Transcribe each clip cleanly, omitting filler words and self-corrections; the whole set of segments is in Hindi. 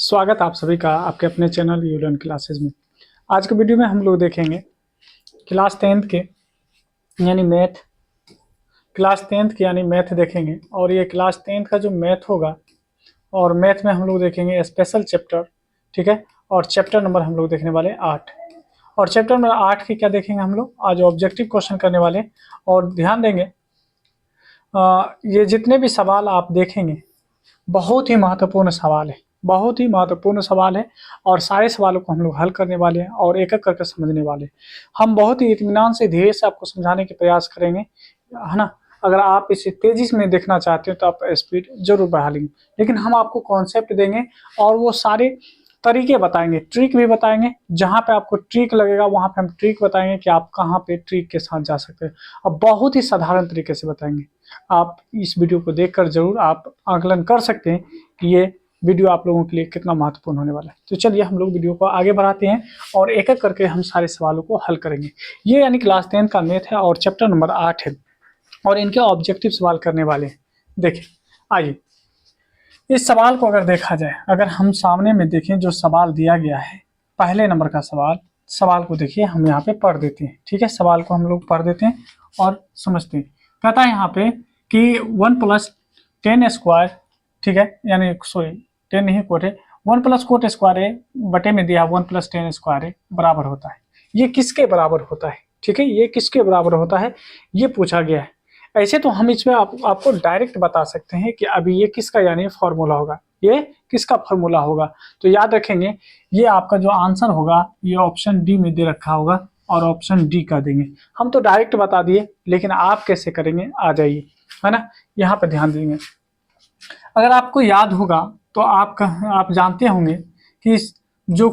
स्वागत आप सभी का आपके अपने चैनल यूलर्न क्लासेस में। आज के वीडियो में हम लोग देखेंगे क्लास 10th के यानी मैथ देखेंगे। और ये क्लास 10th का जो मैथ होगा और मैथ में हम लोग देखेंगे स्पेशल चैप्टर, ठीक है। और चैप्टर नंबर हम लोग देखने वाले 8। और चैप्टर नंबर 8 के क्या देखेंगे हम लोग आज ऑब्जेक्टिव क्वेश्चन करने वाले। और ध्यान देंगे ये जितने भी सवाल आप देखेंगे बहुत ही महत्वपूर्ण सवाल है और सारे सवालों को हम लोग हल करने वाले हैं और एक एक करके समझने वाले हैं। हम बहुत ही इत्मीनान से धीरे से आपको समझाने के प्रयास करेंगे, है ना। अगर आप इसे तेजी में देखना चाहते हो तो आप स्पीड जरूर बढ़ा लेंगे, लेकिन हम आपको कॉन्सेप्ट देंगे और वो सारे तरीके बताएंगे, ट्रिक भी बताएंगे। जहाँ पे आपको ट्रिक लगेगा वहाँ पे हम ट्रिक बताएंगे कि आप कहाँ पे ट्रिक के साथ जा सकते हैं, और बहुत ही साधारण तरीके से बताएंगे। आप इस वीडियो को देखकर जरूर आप आकलन कर सकते हैं कि ये वीडियो आप लोगों के लिए कितना महत्वपूर्ण होने वाला है। तो चलिए हम लोग वीडियो को आगे बढ़ाते हैं और एक एक करके हम सारे सवालों को हल करेंगे। ये यानी क्लास 10 का मैथ है और चैप्टर नंबर 8 है और इनके ऑब्जेक्टिव सवाल करने वाले हैं। देखिए, आइए इस सवाल को अगर देखा जाए, अगर हम सामने में देखें जो सवाल दिया गया है, पहले नंबर का सवाल को देखिए, हम यहाँ पे पढ़ देते हैं, ठीक है। सवाल को हम लोग पढ़ देते हैं और समझते हैं। कहता है यहाँ पे कि 1 + 10 स्क्वायर, ठीक है, यानी सॉरी 10 नहीं कोट है, 1 + कोट स्क्वायर है बटे में दिया 1 + 10 स्क्वायर है बराबर होता है। ये किसके बराबर होता है, ठीक है, ये किसके बराबर होता है ये पूछा गया है। ऐसे तो हम इसमें आपको डायरेक्ट बता सकते हैं कि अभी ये किसका यानी फॉर्मूला होगा, ये किसका फॉर्मूला होगा। तो याद रखेंगे ये आपका जो आंसर होगा ये ऑप्शन डी में दे रखा होगा और ऑप्शन डी का देंगे। हम तो डायरेक्ट बता दिए, लेकिन आप कैसे करेंगे आ जाइए, है ना। यहाँ पे ध्यान देंगे, अगर आपको याद होगा तो आप जानते होंगे कि जो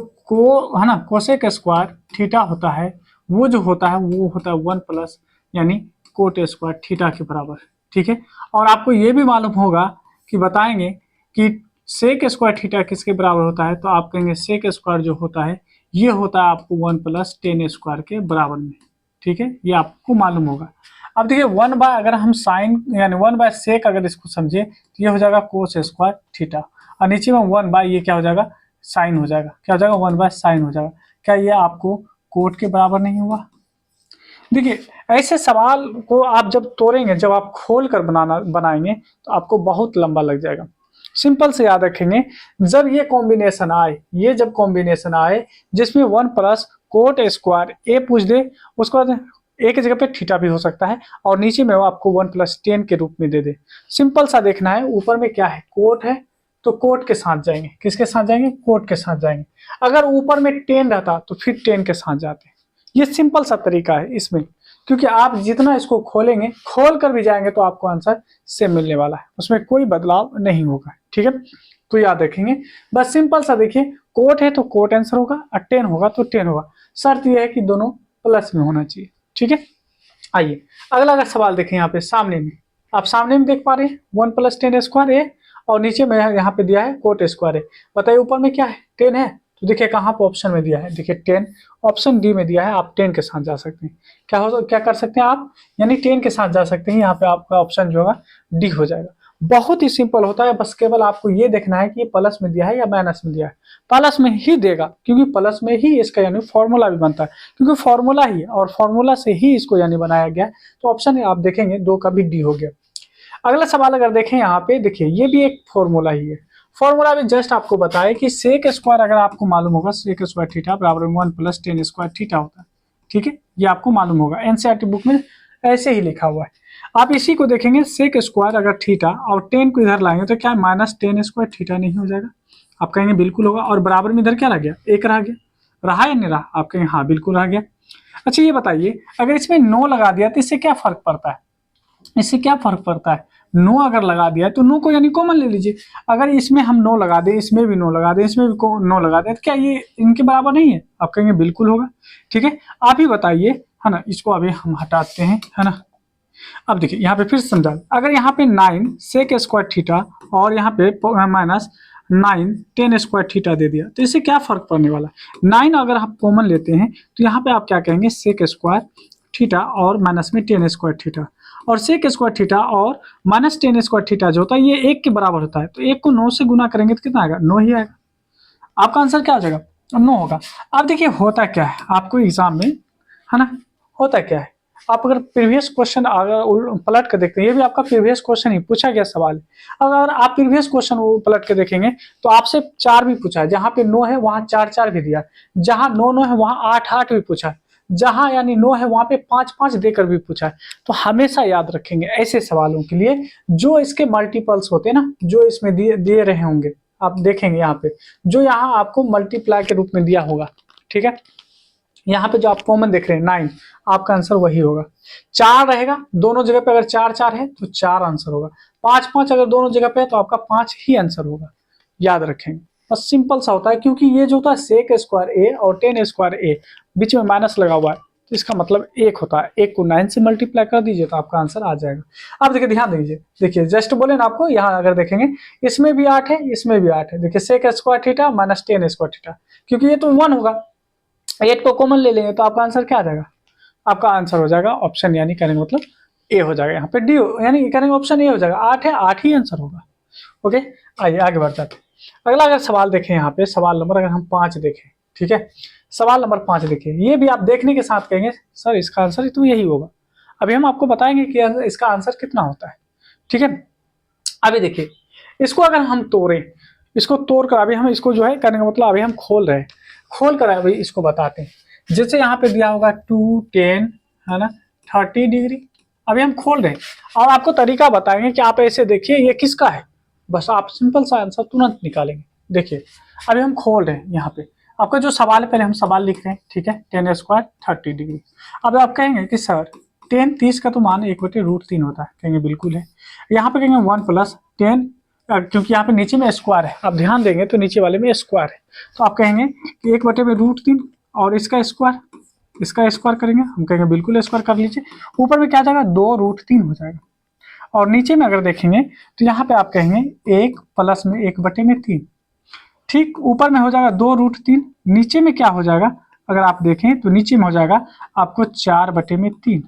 है ना कोसेक स्क्वायर थीटा होता है, वो जो होता है वो होता है 1+ यानी कोट स्क्वायर थीटा के बराबर, ठीक है। और आपको ये भी मालूम होगा कि बताएंगे कि सेक स्क्वायर थीटा किसके बराबर होता है, तो आप कहेंगे सेक स्क्वायर जो होता है ये होता है आपको 1 + 10 स्क्वायर के बराबर में, ठीक है, ये आपको मालूम होगा। अब देखिए 1 बाय अगर हम साइन यानी 1 बाय सेक अगर इसको समझे तो ये हो जाएगा कोस स्क्वायर थीटा, और नीचे में 1 बाय ये क्या हो जाएगा साइन हो जाएगा, क्या हो जाएगा 1 बाय साइन हो जाएगा। क्या ये आपको कोट के बराबर नहीं हुआ। देखिए ऐसे सवाल को आप जब तोड़ेंगे, जब आप खोल कर बनाएंगे तो आपको बहुत लंबा लग जाएगा। सिंपल से याद रखेंगे, जब ये कॉम्बिनेशन आए जिसमें 1+ कोट स्क्वायर ए पूछ दे, उसके बाद एक जगह पे थीटा भी हो सकता है और नीचे में वो आपको 1 + 10 के रूप में दे दे। सिंपल सा देखना है, ऊपर में क्या है कोट है तो कोट के साथ जाएंगे, किसके साथ जाएंगे कोट के साथ जाएंगे। अगर ऊपर में 10 रहता तो फिर 10 के साथ जाते। ये सिंपल सा तरीका है इसमें, क्योंकि आप जितना इसको खोलेंगे, खोल कर भी जाएंगे तो आपको आंसर सेम मिलने वाला है, उसमें कोई बदलाव नहीं होगा, ठीक है। तो याद रखेंगे बस सिंपल सा, देखिए कोट है तो कोट आंसर होगा और 10 होगा तो 10 होगा। शर्त यह है कि दोनों प्लस में होना चाहिए, ठीक है। आइए अगला अगर सवाल देखें, यहाँ पे सामने में आप सामने में देख पा रहे हैं 1 + 10 स्क्वायर है और नीचे में यहाँ पे दिया है कोट स्क्वायर है। बताइए ऊपर में क्या है 10 है, तो देखिए कहाँ पे ऑप्शन में दिया है, देखिए 10 ऑप्शन डी में दिया है। आप 10 के साथ जा सकते हैं, क्या कर सकते हैं आप, यानी 10 के साथ जा सकते हैं। यहाँ पे आपका ऑप्शन जो होगा डी हो जाएगा। बहुत ही सिंपल होता है, बस केवल आपको ये देखना है कि ये प्लस में दिया है या माइनस में दिया है। प्लस में ही देगा क्योंकि प्लस में ही इसका यानी फॉर्मूला भी बनता है, क्योंकि फॉर्मूला ही और फॉर्मूला से ही इसको यानी बनाया गया। तो ऑप्शन आप देखेंगे 2 का भी डी हो गया। अगला सवाल अगर देखें, यहाँ पे देखिए ये भी एक फॉर्मूला ही है। फॉर्मूला में जस्ट आपको बताया कि सेक स्क्वायर अगर आपको मालूम होगा सेक स्क्वायर थीटा बराबर 1 + 10 स्क्वायर थीटा होता है, ठीक है, ये आपको मालूम होगा, एनसीईआरटी बुक में ऐसे ही लिखा हुआ है। आप इसी को देखेंगे सेक स्क्वायर अगर थीटा और 10 को इधर लाएंगे तो क्या -10 स्क्वायर थीटा नहीं हो जाएगा। आप कहेंगे बिल्कुल होगा, और बराबर में इधर क्या रह गया एक रह गया, रहा या नहीं रहा, आप कहेंगे हाँ बिल्कुल रह गया। अच्छा ये बताइए अगर इसमें 9 लगा दिया तो इससे क्या फर्क पड़ता है, इससे क्या फर्क पड़ता है। 9 अगर लगा दिया तो 9 को यानी कॉमन ले लीजिए। अगर इसमें हम 9 लगा दें, इसमें भी 9 लगा दें, इसमें भी 9 लगा दें, तो क्या ये इनके बराबर नहीं है, आप कहेंगे बिल्कुल होगा, ठीक है। आप ही बताइए, है ना, इसको अभी हम हटाते हैं, है ना। अब देखिए यहाँ पे फिर समझा, अगर यहाँ पे 9 सेक स्क्वायर थीटा और यहाँ पे -9 10 स्क्वायर थीटा दे दिया तो इससे क्या फर्क पड़ने वाला है। 9 अगर आप कॉमन लेते हैं तो यहाँ पे आप क्या कहेंगे सेक स्क्वायर थीटा और माइनस में 10 स्क्वायर थीटा, और सेक स्क्वायर थीटा और -10 स्क्वायर थीटा जो होता है ये 1 के बराबर होता है। तो 1 को 9 से गुना करेंगे तो कितना आएगा 9 ही आएगा। आपका आंसर क्या हो जाएगा, 9 होगा। अब देखिए होता क्या है आपको एग्जाम में, है ना, होता क्या है, आप अगर प्रीवियस क्वेश्चन अगर पलट कर देखते हैं, ये भी आपका प्रीवियस क्वेश्चन ही पूछा गया सवाल है। अगर आप प्रीवियस क्वेश्चन पलट के देखेंगे तो आपसे 4 भी पूछा है, जहां पे 9 है वहां 4 भी दिया है, जहां 9 है वहां 8 भी पूछा है, जहां यानी 9 है वहां पे 5 देकर भी पूछा है। तो हमेशा याद रखेंगे ऐसे सवालों के लिए जो इसके मल्टीपल्स होते हैं ना, जो इसमें दिए रहे होंगे, आप देखेंगे यहाँ पे जो यहाँ आपको मल्टीप्लाई के रूप में दिया होगा, ठीक है। यहाँ पे जो आप कॉमन देख रहे हैं 9, आपका आंसर वही होगा। 4 रहेगा दोनों जगह पे, अगर 4 है तो 4 आंसर होगा। 5 अगर दोनों जगह पे है तो आपका 5 ही आंसर होगा, याद रखेंगे। बस सिंपल सा होता है, क्योंकि ये जो होता है सेक स्क्वायर ए और टेन स्क्वायर ए, बीच में माइनस लगा हुआ है, तो इसका मतलब 1 होता है। 1 को 9 से मल्टीप्लाई कर दीजिए तो आपका आंसर आ जाएगा। अब देखिए ध्यान दीजिए, देखिए जस्ट बोले ना आपको, यहाँ अगर देखेंगे इसमें भी 8 है, इसमें भी 8 है। देखिए sec square theta minus tan square theta, क्योंकि ये तो 1 होगा, 8 को कॉमन ले लेंगे तो आपका आंसर क्या आ जाएगा, आपका आंसर हो जाएगा ऑप्शन, यानी कहने का मतलब ए हो जाएगा। यहाँ पे डी यानी कहने का ऑप्शन ए हो जाएगा। 8 है, 8 ही आंसर होगा। ओके, आइए आगे बढ़ जाते हैं। अगला अगर सवाल देखें, यहाँ पे सवाल नंबर अगर हम 5 देखें, ठीक है, सवाल नंबर 5 देखिए, ये भी आप देखने के साथ कहेंगे सर इसका आंसर तो यही होगा। अभी हम आपको बताएंगे कि इसका आंसर कितना होता है, ठीक है। अभी देखिए इसको अगर हम तोड़ें, इसको तोड़कर अभी हम इसको जो है करने का मतलब अभी हम खोल रहे हैं, खोल कर अभी इसको बताते हैं। जैसे यहाँ पे दिया होगा 2 10 है ना 30 डिग्री, अभी हम खोल रहे हैं और आपको तरीका बताएंगे कि आप ऐसे देखिए ये किसका है, बस आप सिंपल सा आंसर तुरंत निकालेंगे। देखिए अभी हम खोल रहे हैं, यहाँ पे आपका जो सवाल है पहले हम सवाल लिख रहे हैं, ठीक है, 10 स्क्वायर 30 डिग्री। अब आप कहेंगे कि सर 10 30 का तो मान 1/√3 होता है, कहेंगे बिल्कुल है। यहाँ पे कहेंगे 1 + 10, क्योंकि यहाँ पे नीचे में स्क्वायर है, आप ध्यान देंगे तो नीचे वाले में स्क्वायर है, तो आप कहेंगे कि 1/√3 और इसका स्क्वायर करेंगे, हम कहेंगे बिल्कुल स्क्वायर कर लीजिए। ऊपर में क्या जाएगा 2√3 हो जाएगा, और नीचे में अगर देखेंगे तो यहाँ पे आप कहेंगे 1 प्लस में 1/3, ठीक ऊपर में हो जाएगा 2√3, नीचे में क्या हो जाएगा अगर आप देखें तो नीचे में हो जाएगा आपको 4/3।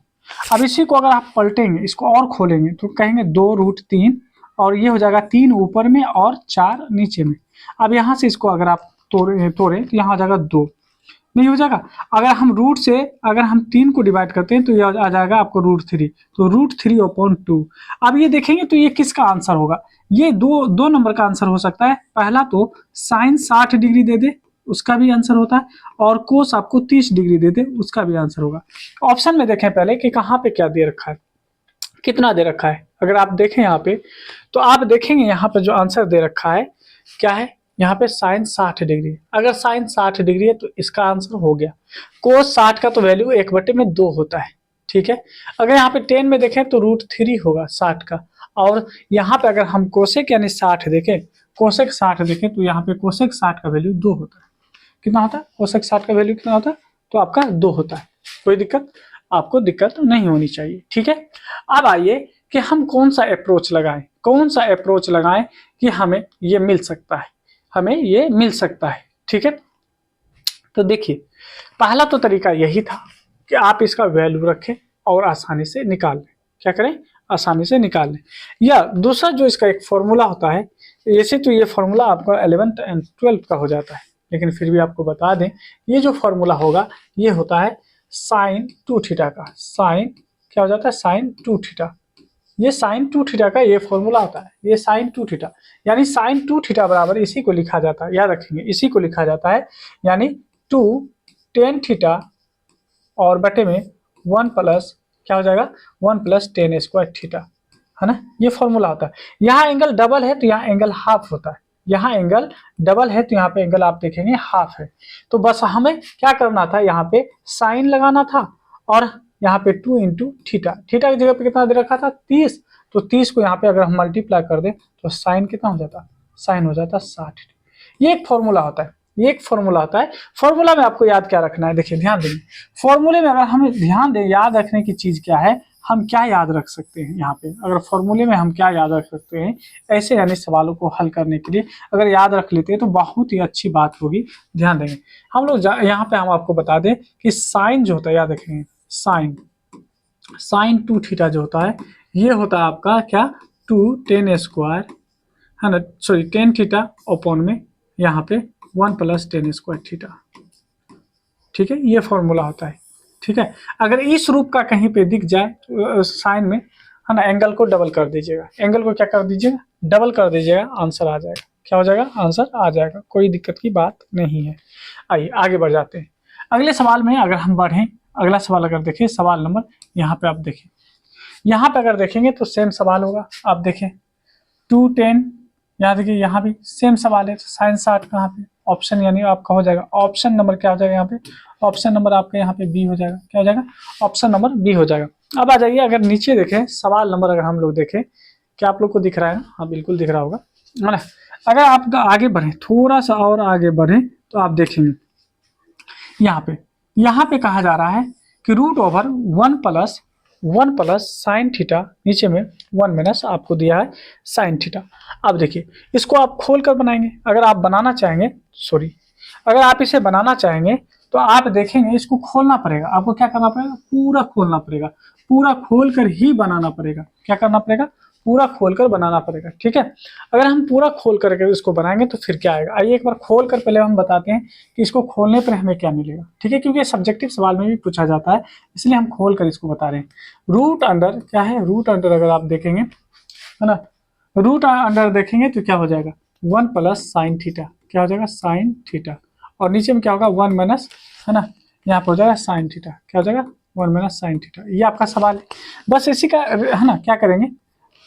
अब इसी को अगर आप पलटेंगे, इसको और खोलेंगे तो कहेंगे 2√3 और ये हो जाएगा 3 ऊपर में और 4 नीचे में। अब यहाँ से इसको अगर आप तोड़े तो यहाँ आ जाएगा 2, नहीं हो जाएगा। अगर हम रूट से अगर हम 3 को डिवाइड करते हैं तो ये आ जाएगा आपको √3, तो √3/2। अब ये देखेंगे तो ये किसका आंसर होगा, ये दो नंबर का आंसर हो सकता है। पहला तो साइन 60 डिग्री दे दे, उसका भी आंसर होता है, और कोस आपको 30 डिग्री दे दे, उसका भी आंसर होगा। ऑप्शन में देखें पहले कि कहाँ पे क्या दे रखा है, कितना दे रखा है। अगर आप देखें यहाँ पे तो आप देखेंगे यहाँ पे जो आंसर दे रखा है क्या है, यहाँ पे साइन 60 डिग्री। अगर साइन 60 डिग्री है तो इसका आंसर हो गया। कोस 60 का तो वैल्यू 1/2 होता है, ठीक है। अगर यहाँ पे 10 में देखें तो √3 होगा 60 का, और यहाँ पे अगर हम कोसेक यानी 60 देखें, कोसेक 60 देखें तो यहाँ पे कोसेक 60 का वैल्यू 2 होता है। कितना होता है कोसेक 60 का वैल्यू कितना होता है, तो आपका 2 होता है। कोई दिक्कत, आपको दिक्कत नहीं होनी चाहिए, ठीक है। अब आइए कि हम कौन सा अप्रोच लगाएं कि हमें ये मिल सकता है, ठीक है। तो देखिए पहला तो तरीका यही था कि आप इसका वैल्यू रखें और आसानी से निकाल लें। क्या करें, आसानी से निकाल लें। या दूसरा जो इसका एक फॉर्मूला होता है, जैसे तो ये फॉर्मूला आपका 11th एंड 12th का हो जाता है, लेकिन फिर भी आपको बता दें ये जो फॉर्मूला होगा ये होता है साइन 2 थीटा का। साइन क्या हो जाता है, साइन 2 थीटा। ये साइन 2 थीटा का ये फॉर्मूला होता है, ये साइन 2 थीटा, यानी साइन 2 थीटा बराबर इसी को लिखा जाता है, याद रखेंगे इसी को लिखा जाता है, यानी 2 tan थीटा और बटे में 1 प्लस क्या हो जाएगा 1 + tan स्क्वायर थीटा, है ना। ये फॉर्मूला होता है। यहाँ एंगल डबल है तो यहाँ एंगल हाफ होता है, यहाँ एंगल डबल है तो यहाँ पे एंगल आप देखेंगे हाफ है। तो बस हमें क्या करना था, यहाँ पे साइन लगाना था, और यहाँ पे 2 × थीटा, थीटा की जगह पे कितना दे रखा था 30, तो 30 को यहाँ पे अगर हम मल्टीप्लाई कर दें तो साइन कितना हो जाता, साइन हो जाता 60। ये एक फॉर्मूला होता है, फॉर्मूला में आपको याद क्या रखना है, देखिए ध्यान देंगे फॉर्मूले में, अगर हमें ध्यान दें याद रखने की चीज क्या है, हम क्या याद रख सकते हैं यहाँ पे, अगर फॉर्मूले में हम क्या याद रख सकते हैं ऐसे यानी सवालों को हल करने के लिए अगर याद रख लेते हैं तो बहुत ही अच्छी बात होगी। ध्यान देंगे हम लोग यहाँ पे हम आपको बता दें कि साइन जो होता है, याद रखेंगे साइन 2 थीटा जो होता है ये होता है आपका क्या 2 tan स्क्वायर, है ना, सॉरी tan थीटा अपॉन में यहाँ पे 1 + tan² थीटा। ठीक है, ये फॉर्मूला होता है। ठीक है, अगर इस रूप का कहीं पे दिख जाए साइन में, है ना, एंगल को डबल कर दीजिएगा, एंगल को क्या कर दीजिएगा, डबल कर दीजिएगा, आंसर आ जाएगा। क्या हो जाएगा, आंसर आ जाएगा, कोई दिक्कत की बात नहीं है। आइए आगे बढ़ जाते हैं। अगले सवाल में अगर हम बढ़ें, अगला सवाल अगर देखें, सवाल नंबर यहाँ पे आप देखें, यहाँ पे अगर देखेंगे तो सेम सवाल होगा। आप देखें 2 tan, यहाँ देखिए यहाँ भी सेम सवाल है, साइन 60 कहाँ पे, ऑप्शन यानी आपका हो जाएगा ऑप्शन नंबर क्या हो जाएगा यहाँ पे, ऑप्शन नंबर आपका यहाँ पे बी हो जाएगा। क्या हो जाएगा, ऑप्शन नंबर बी हो जाएगा। अब आ जाइए, अगर नीचे देखें सवाल नंबर, अगर हम लोग देखें, क्या आप लोग को दिख रहा है ना, हाँ बिल्कुल दिख रहा होगा, है ना। अगर आप आगे बढ़े, थोड़ा सा और आगे बढ़े, तो आप देखेंगे यहाँ पे कहा जा रहा है कि √1 + साइन थीटा, नीचे में 1 - आपको दिया है साइन थीटा। अब देखिए इसको आप खोल कर बनाएंगे, अगर आप बनाना चाहेंगे, अगर आप इसे बनाना चाहेंगे तो आप देखेंगे इसको खोलना पड़ेगा, आपको क्या करना पड़ेगा, पूरा खोलना पड़ेगा, पूरा खोल कर ही बनाना पड़ेगा। क्या करना पड़ेगा, पूरा खोल कर बनाना पड़ेगा। ठीक है, अगर हम पूरा खोल करके इसको बनाएंगे तो फिर क्या आएगा, आइए एक बार खोल कर पहले हम बताते हैं कि इसको खोलने पर हमें क्या मिलेगा। ठीक है, क्योंकि सब्जेक्टिव सवाल में भी पूछा जाता है, इसलिए हम खोल कर इसको बता रहे हैं। रूट अंडर क्या है, रूट अंडर अगर आप देखेंगे, है ना, रूट अंडर देखेंगे तो क्या हो जाएगा, 1 + साइन थीटा। क्या हो जाएगा, साइन थीटा, और नीचे में क्या होगा, 1 - है ना, यहाँ पर हो जाएगा साइन थीटा। क्या हो जाएगा, 1 - साइन थीटा। ये आपका सवाल है, बस इसी का, है ना, क्या करेंगे,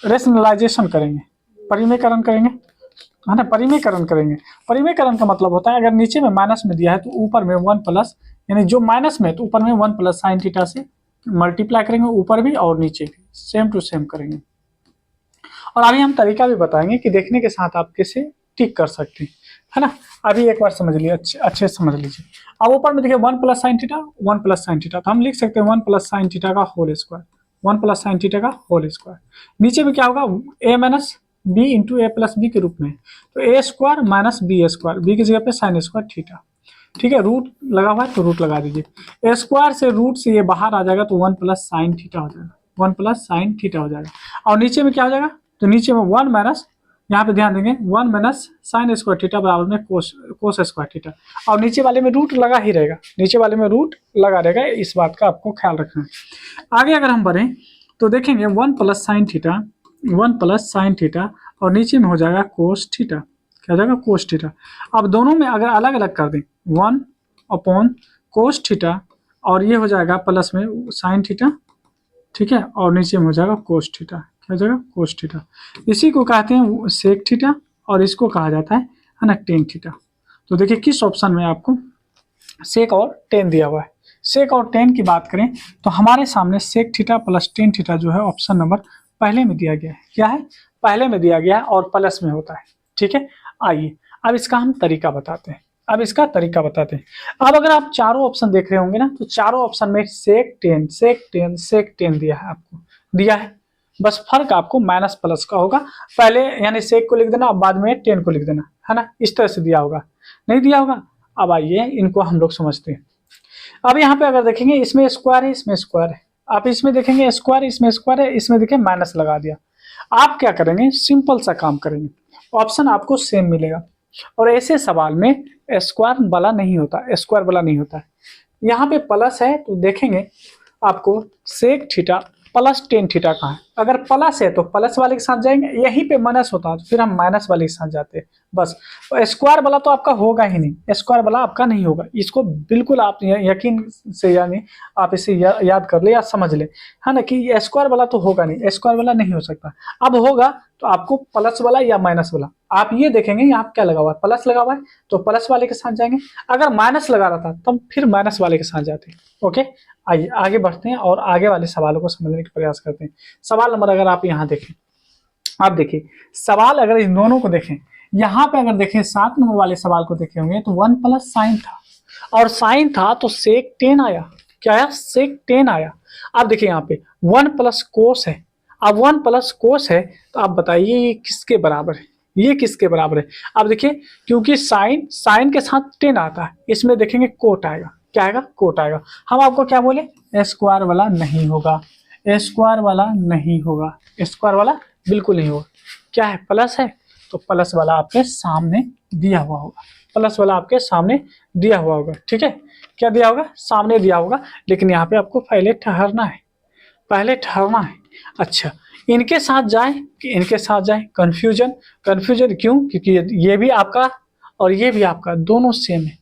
रेशनलाइजेशन करेंगे, परिमेयकरण करेंगे, है ना, परिमेयकरण करेंगे। परिमेयकरण का मतलब होता है, अगर नीचे में माइनस में दिया है तो ऊपर में 1 यानी जो माइनस में, तो ऊपर में 1 + साइन थीटा से मल्टीप्लाई करेंगे, ऊपर भी और नीचे भी सेम टू सेम करेंगे। और अभी हम तरीका भी बताएंगे कि देखने के साथ आप कैसे टिक कर सकते हैं, है ना। अभी एक बार समझ लीजिए, अच्छे से समझ लीजिए। अब ऊपर में देखिए 1 + साइन थीटा, 1 + साइन थीटा, तो हम लिख सकते हैं 1 + साइन थीटा का होल स्क्वायर, 1 + साइन थीटा का होल स्क्वायर। नीचे में क्या होगा, a - b × a + b के रूप में, तो a² - b², b की जगह पे साइन स्क्वायर थीटा। ठीक है, रूट लगा हुआ है तो रूट लगा दीजिए, a² से रूट से ये बाहर आ जाएगा तो 1 + साइन थीटा हो जाएगा, 1 + साइन थीटा हो जाएगा। और नीचे में क्या हो जाएगा, तो नीचे में 1 - यहाँ पे ध्यान देंगे, 1 - साइन स्क्वायर थीटा बराबर में कोस स्क्वायर थीटा, और नीचे वाले में रूट लगा ही रहेगा, नीचे वाले में रूट लगा रहेगा, इस बात का आपको ख्याल रखना है। आगे अगर हम बढ़ें तो देखेंगे 1 + साइन थीटा, 1 + साइन थीटा, और नीचे में हो जाएगा कोस थीटा। क्या हो जाएगा, कोस थीटा। अब दोनों में अगर अलग अलग कर दें, 1 / कोस थीटा, और ये हो जाएगा प्लस में साइन थीटा। ठीक है, और नीचे में हो जाएगा कोस थीटा। क्या हो जाएगा, कोस थीटा। इसी को कहते हैं सेक थीटा, और इसको कहा जाता है ना, टेन थीटा। तो देखिए किस ऑप्शन में आपको सेक और टेन दिया हुआ है। सेक और टेन की बात करें तो हमारे सामने सेक थीटा + टेन थीटा जो है ऑप्शन नंबर पहले में दिया गया है। क्या है, पहले में दिया गया है और प्लस में होता है। ठीक है, आइए अब इसका हम तरीका बताते हैं। अब अगर आप चारों ऑप्शन देख रहे होंगे ना, तो चारों ऑप्शन में सेक टेन, सेक टेन, सेक टेन दिया है, आपको दिया है। बस फर्क आपको माइनस प्लस का होगा, पहले यानी सेक को लिख देना, बाद में टेन को लिख देना, है ना, इस तरह से दिया होगा, नहीं दिया होगा। अब आइए इनको हम लोग समझते हैं। अब यहाँ पे अगर देखेंगे, इसमें स्क्वायर है, इसमें स्क्वायर है, आप इसमें देखेंगे स्क्वायर, इसमें स्क्वायर है, इसमें देखिए माइनस लगा दिया। आप क्या करेंगे, सिंपल सा काम करेंगे, ऑप्शन आपको सेम मिलेगा। और ऐसे सवाल में स्क्वायर वाला नहीं होता है, यहाँ पे प्लस है तो देखेंगे आपको सेक थीटा + टेन थीटा कहाँ है। अगर प्लस है तो प्लस वाले के साथ जाएंगे, यहीं पे माइनस होता है तो फिर हम माइनस वाले के साथ जाते हैं। बस स्क्वायर वाला तो आपका होगा ही नहीं, स्क्वायर वाला आपका नहीं होगा, इसको बिल्कुल आप यकीन से, यानी आप इसे याद कर ले या समझ ले, है ना, कि स्क्वायर वाला तो होगा नहीं, स्क्वायर वाला नहीं हो सकता। अब होगा तो आपको प्लस वाला या माइनस वाला, आप ये देखेंगे यहाँ क्या लगा हुआ है, प्लस लगा हुआ है तो प्लस वाले के साथ जाएंगे, अगर माइनस लगा रहा था तब फिर माइनस वाले के साथ जाते हैं। ओके, आइए आगे बढ़ते हैं और आगे वाले सवालों को समझने का प्रयास करते हैं। सवाल नंबर अगर आप यहाँ देखें, आप देखिए सवाल अगर इन दोनों को देखें, यहाँ पे अगर देखें 7 नंबर वाले सवाल को देखे होंगे तो 1 + साइन था, और साइन था तो सेक टेन आया। क्या आया, सेक टेन आया। अब देखिए यहाँ पे 1 + कोस है, अब 1 + कोस है तो आप बताइए ये किसके बराबर है, ये किसके बराबर है। अब देखिए क्योंकि साइन के साथ टेन आता है, इसमें देखेंगे कोट आएगा। क्या आएगा, कोट आएगा। हम आपको क्या बोले, स्क्वायर वाला नहीं होगा, स्क्वायर वाला नहीं होगा, स्क्वायर वाला बिल्कुल नहीं होगा। क्या है, प्लस है तो प्लस वाला आपके सामने दिया हुआ होगा, प्लस वाला आपके सामने दिया हुआ होगा। ठीक है, क्या दिया होगा? सामने दिया होगा। लेकिन यहाँ पे आपको पहले ठहरना है, पहले ठहरना है। अच्छा, इनके साथ जाए कि इनके साथ जाए? कंफ्यूजन, कंफ्यूजन क्यों? क्योंकि ये भी आपका और ये भी आपका दोनों सेम है।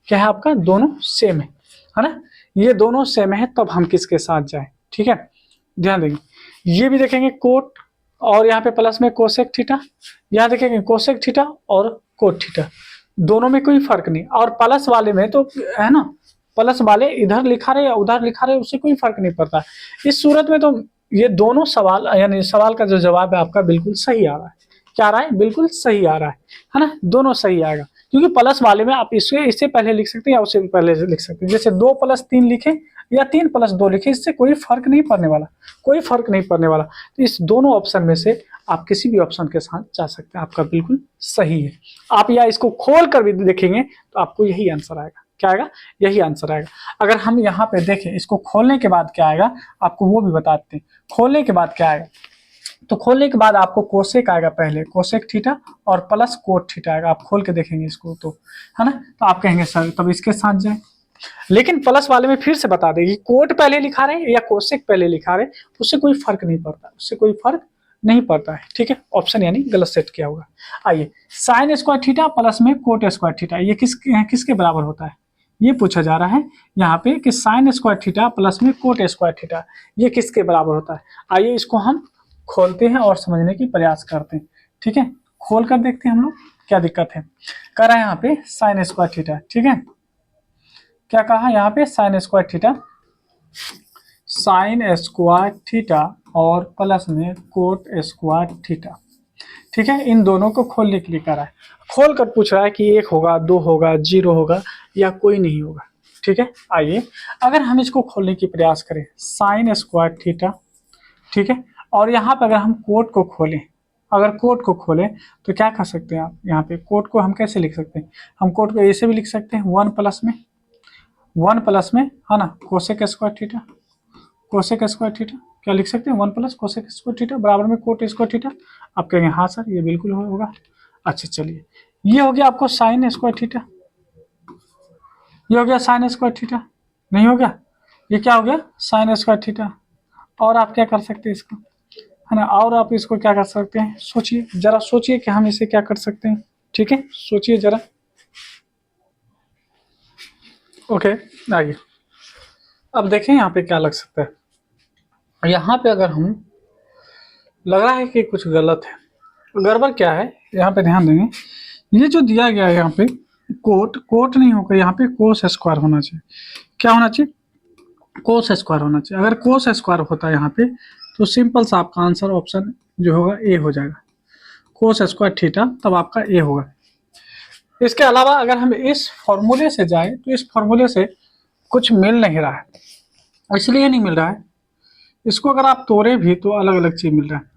क्या है आपका? दोनों सेम है ना? ये दोनों सेम है, तब हम किसके साथ जाए? ठीक है, ध्यान देंगे। ये भी देखेंगे कोट, और यहाँ पे प्लस में कोसेक थीटा, यहाँ देखेंगे कोसेक थीटा और कोट थीटा, दोनों में कोई फर्क नहीं। और प्लस वाले में तो है ना, प्लस वाले इधर लिखा रहे या उधर लिखा रहे उससे कोई फर्क नहीं पड़ता। इस सूरत में तो ये दोनों सवाल, यानी सवाल का जो जवाब है आपका बिल्कुल सही आ रहा है। क्या आ रहा है? बिल्कुल सही आ रहा है ना? दोनों सही आएगा, क्योंकि प्लस वाले में आप इससे पहले लिख सकते हैं या उससे भी पहले लिख सकते हैं। जैसे 2+3 लिखे या 3+2 लिखे, इससे कोई फर्क नहीं पड़ने वाला, कोई फर्क नहीं पड़ने वाला। तो इस दोनों ऑप्शन में से आप किसी भी ऑप्शन के साथ जा सकते हैं, आपका बिल्कुल सही है। आप या इसको खोल कर भी देखेंगे तो आपको यही आंसर आएगा। क्या आएगा? यही आंसर आएगा। अगर हम यहाँ पे देखें इसको खोलने के बाद क्या आएगा, आपको वो भी बताते हैं। खोलने के बाद क्या आएगा, तो खोलने के बाद आपको कोसेक आएगा, पहले कोसेक थीटा और प्लस कोट थीटा आएगा। आप खोल के देखेंगे इसको तो, है ना? तो आप कहेंगे सर तब इसके साथ जाए। लेकिन प्लस वाले में फिर से बता दें, कोट पहले लिखा रहे या कोसेक पहले लिखा रहे, उससे कोई फर्क नहीं पड़ता, उससे कोई फर्क नहीं पड़ता है। ठीक है, ऑप्शन यानी गलत सेट किया होगा। आइए, साइन स्क्वायर थीटा प्लस में कोट स्क्वायर थीटा, ये किसके बराबर होता है? ये पूछा जा रहा है यहाँ पे कि साइन स्क्वायर थीटा प्लस में कोट स्क्वायर थीटा ये किसके बराबर होता है। आइए इसको हम खोलते हैं और समझने की प्रयास करते हैं। ठीक है, खोल कर देखते हैं हम लोग क्या दिक्कत है। कह रहा है यहाँ पे साइन स्क्वायर थीटा, ठीक है, क्या कहा यहाँ पे? Sign square theta, sine square theta और प्लस में कोट स्क्वायर थीटा। ठीक है, इन दोनों को खोलने के लिए कह रहा है। खोल कर पूछ रहा है कि 1 होगा, 2 होगा, 0 होगा या कोई नहीं होगा। ठीक है, आइए अगर हम इसको खोलने की प्रयास करें, साइन स्क्वायर थीटा, ठीक है, और यहाँ पर अगर हम कोट को खोलें, अगर कोट को खोलें तो क्या कर सकते हैं आप? यहाँ पे कोट को हम कैसे लिख सकते हैं? हम कोट को ऐसे भी लिख सकते हैं, 1 प्लस में है ना, cosec square theta, cosec square theta क्या लिख सकते हैं? 1 प्लस कोसेक स्क्वायर थीटा बराबर में कोट स्क्वायर थीटा। आप कहेंगे हाँ सर ये बिल्कुल होगा। अच्छा चलिए, ये हो गया आपको साइन स्क्वायर थीटा, ये हो गया साइन स्क्वायर थीटा, नहीं हो गया? ये क्या हो गया? Sign square theta. और आप क्या कर सकते हैं इसको, है ना? और आप इसको क्या कर सकते हैं? सोचिए, जरा सोचिए कि हम इसे क्या कर सकते हैं। ठीक है, सोचिए जरा। ओके, आइए अब देखें यहाँ पे क्या लग सकता है। यहाँ पे अगर हम, लग रहा है कि कुछ गलत है, गड़बड़ क्या है यहाँ पे ध्यान देंगे। ये जो दिया गया है यहाँ पे कोट नहीं होगा, यहाँ पे कोस स्क्वायर होना चाहिए। क्या होना चाहिए? कोस स्क्वायर होना चाहिए। अगर कोस स्क्वायर होता है यहाँ पे तो सिंपल सा आपका आंसर ऑप्शन जो होगा ए हो जाएगा, कोस स्क्वायर थीटा, तब आपका ए होगा। इसके अलावा अगर हम इस फॉर्मूले से जाए तो इस फॉर्मूले से कुछ मिल नहीं रहा है, इसलिए नहीं मिल रहा है, इसको अगर आप तोड़े भी तो अलग अलग चीज मिल रहा है।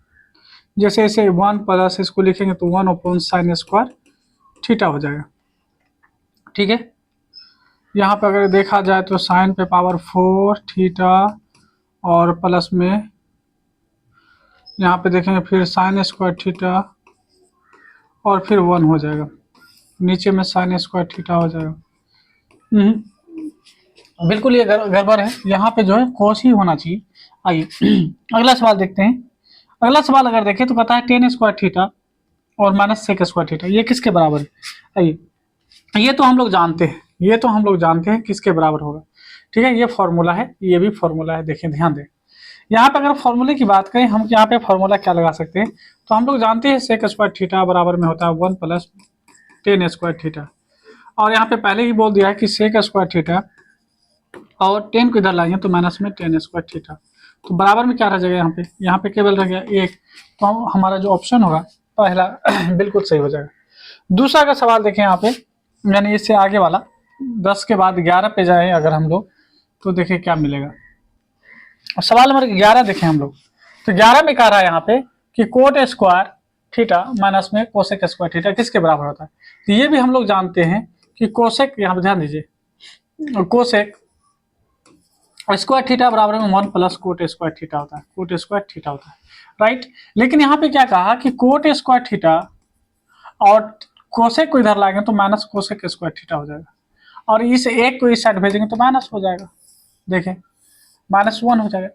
जैसे ऐसे 1 प्लस इसको लिखेंगे तो 1/sin स्क्वायर थीटा हो जाएगा। ठीक है, यहाँ पे अगर देखा जाए तो साइन पे पावर 4 थीटा और प्लस में यहाँ पे देखेंगे फिर साइन स्क्वायर थीटा और फिर 1 हो जाएगा, नीचे में साइन स्क्वायर थीटा हो जाएगा। बिल्कुल ये गड़बड़ है, यहाँ पे जो है कोस ही होना चाहिए। आइए अगला सवाल देखते हैं। अगला सवाल अगर देखें तो कहता है 10 स्क्वायर थीटा और माइनस सेक स्क्वायर थीटा ये किसके बराबर है? आइए, ये तो हम लोग जानते हैं, ये तो हम लोग जानते हैं किसके बराबर होगा। ठीक है, ये फॉर्मूला है, ये भी फॉर्मूला है। देखिए ध्यान दें, यहाँ पे अगर फॉर्मूले की बात करें, हम यहाँ पे फॉर्मूला क्या लगा सकते हैं? तो हम लोग जानते हैं सेक स्क्वायर थीटा बराबर में होता है 1 प्लस 10 स्क्वायर थीटा, और यहाँ पे पहले ही बोल दिया है कि सेक स्क्वायर थीटा और 10 को इधर लाएंगे तो माइनस में 10 स्क्वायर थीटा, तो बराबर में क्या रह जाएगा? यहाँ पे केवल रह गया 1, तो हमारा जो ऑप्शन होगा पहला बिल्कुल सही हो जाएगा। दूसरा का सवाल देखें यहाँ पे, यानी इससे आगे वाला 10 के बाद 11 पे जाए अगर हम लोग तो देखिए क्या मिलेगा। सवाल नंबर 11 देखें हम लोग, तो 11 में कह रहा है यहाँ पे कि कोट स्क्वायर थीटा माइनस में कोसेक स्क्वायर थीटा किसके बराबर होता है? तो ये भी हम लोग जानते हैं कि कोसेक, यहाँ पे ध्यान दीजिए, कोसेक स्क्वायर थीटा बराबर में 1 प्लस कोट स्क्वायर थीटा होता है, कोट स्क्वायर थीटा होता है, राइट। लेकिन यहाँ पे क्या कहा कि कोट स्क्वायर थीटा और कोसेक को इधर लाएंगे तो माइनस कोसेक स्क्वायर थीटा हो जाएगा, और इस एक को इस साइड भेजेंगे तो माइनस हो जाएगा। देखें -1 हो जाएगा।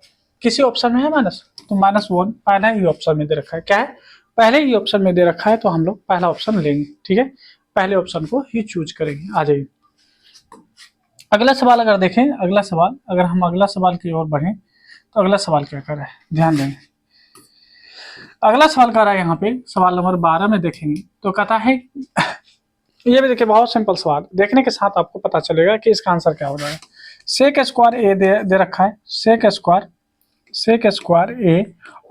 किसी ऑप्शन में है माइनस, तो -1 पहला ही ऑप्शन में दे रखा है। क्या है, पहले ही ऑप्शन में दे रखा है, तो हम लोग पहला ऑप्शन लेंगे। ठीक है, पहले ऑप्शन को ही चूज करेंगे। आ जाइए अगला सवाल अगर देखें, अगला सवाल अगर हम अगला सवाल की ओर बढ़ें तो अगला सवाल क्या कर रहा है, ध्यान दें। अगला सवाल कर रहा है यहाँ पे सवाल नंबर 12 में देखेंगे तो कहता है ये भी देखिए बहुत सिंपल सवाल, देखने के साथ आपको पता चलेगा कि इसका आंसर क्या हो जाएगा। सेक स्क्वायर ए दे रखा है, सेक स्क्वायर ए